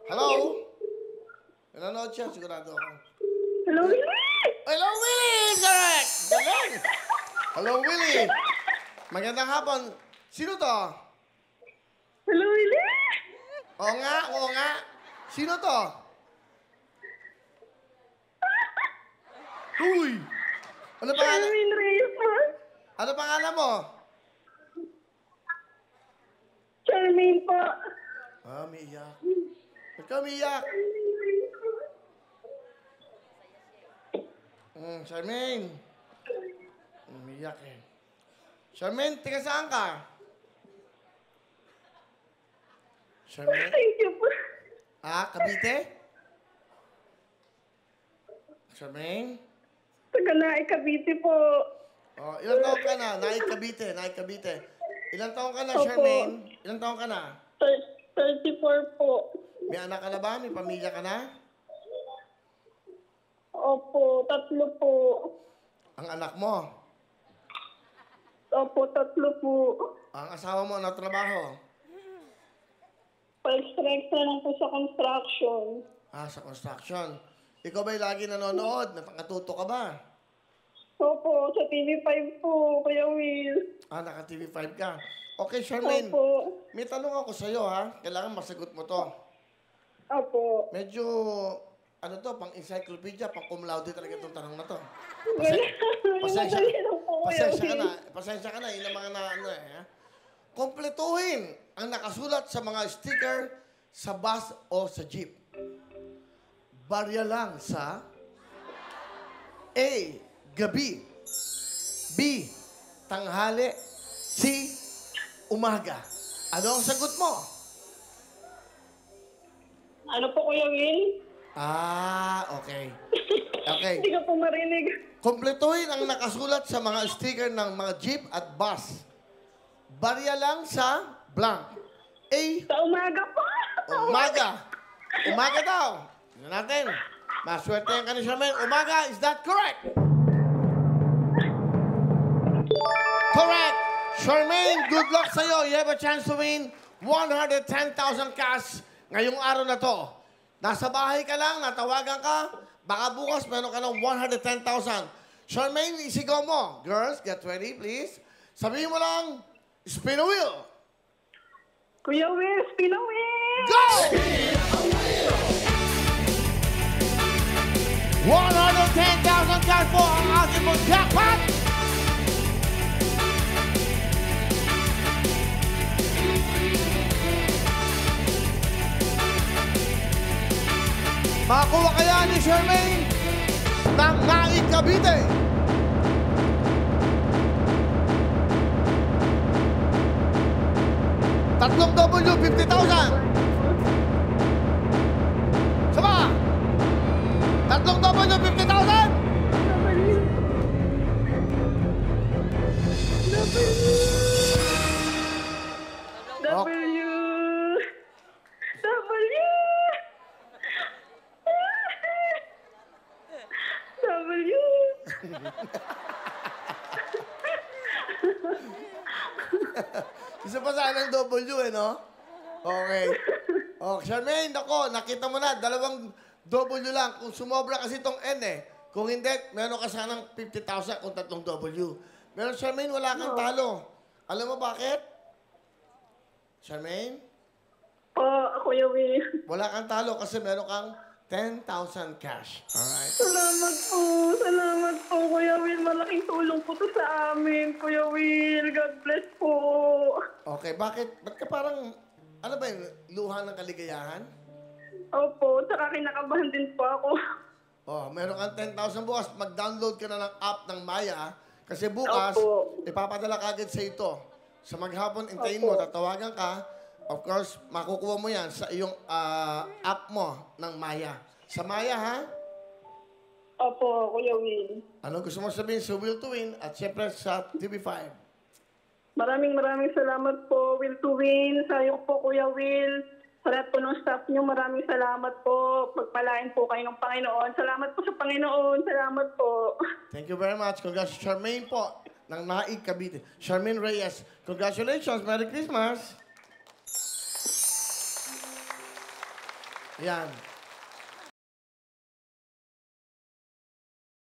Hello? Nanonood siya, sigurado ako. Hello, Willie! Hello, Willie! Correct! Galing! Hello, Willie! Magandang hapon. Sino to? Hello, Willie! Oo nga, oo nga. Sino to? Uy! Ano pangalan? Charmaine Reyes po. Ano pangalan mo? Charmaine po. Ah, umiiyak. Ba't ka umiiyak? Charmaine. Umiiyak eh. Charmaine, tiga saan ka? Charmaine? Thank you po. Ah, Cavite? Charmaine? Taga Naik, Cavite po. Oh, ilang taon ka na? Naik Cavite, Naik Cavite. Ilang taon ka na, Opo. Charmaine? Ilang taon ka na? 34 po. May anak ka na ba? May pamilya ka na? Opo, 3 po. Ang anak mo? Opo, 3 po. Ang asawa mo na trabaho? Pa-extra lang po sa construction. Ah, sa construction. Ikaw ba'y lagi nanonood? Nakatuto ka ba? Opo, sa TV5 po, Kuya Will. Ah, naka-TV5 ka. Okay, Charmaine. Opo. May tanong ako sa'yo, ha? Kailangan masagot mo to. Opo. Medyo, ano to, pang-encyclopedia, pang-cum laude talaga itong tanong na to. Pasensya, Madali lang po, Kuya pasensya ka Will. na. Pasensya ka na. Yun ang mga na, ano eh. Ha? Kompletuhin ang nakasulat sa mga sticker sa bus o sa jeep. Barya lang sa A. Gabi. B. Tanghali. C. Umaga. Ano ang sagot mo? Ano po, Kuya Will? Ah, okay. Okay. Hindi ka po marinig. Kompletuhin ang nakasulat sa mga sticker ng mga jeep at bus. Barya lang sa blank. A. Sa umaga po. Umaga. Umaga daw. Tignan natin. Maswerte ka ni Charmaine. Umaga, is that correct? Correct. Charmaine, good luck sa'yo. You have a chance to win 110,000 cash ngayong araw na to. Nasa bahay ka lang, natawagan ka, baka bukas meron ka ng 110,000. Charmaine, isigaw mo. Girls, get ready, please. Sabihin mo lang, spin a wheel. Kuya Will, spin a wheel! Go! 110,000 cash po ang ating mong jackpot! Makakuha kaya ni Charmaine ng Naik Cavite. Tatlong W, 50,000. Sama! Tatlong W, 50,000. W! W! W! Isa pa sana ang W, eh, no? Okay. Oh, Charmaine, ako, nakita mo na, dalawang W lang. Kung sumobra kasi itong N, eh. Kung hindi, meron ka sanang 50,000 kung tatlong W. Pero Charmaine, wala kang talo. Alam mo bakit? Charmaine? Po, Kuya Will. Wala kang talo kasi meron kang 10,000 cash. Alright. Salamat po, Kuya Will. Malaking tulong po to sa amin, Kuya Will. God bless po. Okay, bakit? Ba't ka parang, ano ba yun, luha ng kaligayahan? Opo, tsaka kinakabahan din po ako. Oh, meron kang 10,000 bukas. Mag-download ka na ng app ng Maya. Kasi bukas, Opo. ipapadala ka agad sa ito. Sa maghapon, intayin mo, Opo. tatawagan ka. Of course, makukuha mo yan sa iyong app mo ng Maya. Sa Maya, ha? Opo, Kuya Will. Ano gusto mo sabihin sa Will to Win at siyempre sa TV5? Maraming salamat po, Will to Win. Sa iyo po, Kuya Will. Sa lahat po ng staff niyo, maraming salamat po. Pagpalain po kayo ng Panginoon. Salamat po sa Panginoon. Salamat po. Thank you very much. Congratulations, Charmaine po, ng Naik Cavite. Charmaine Reyes, congratulations. Merry Christmas. Yan.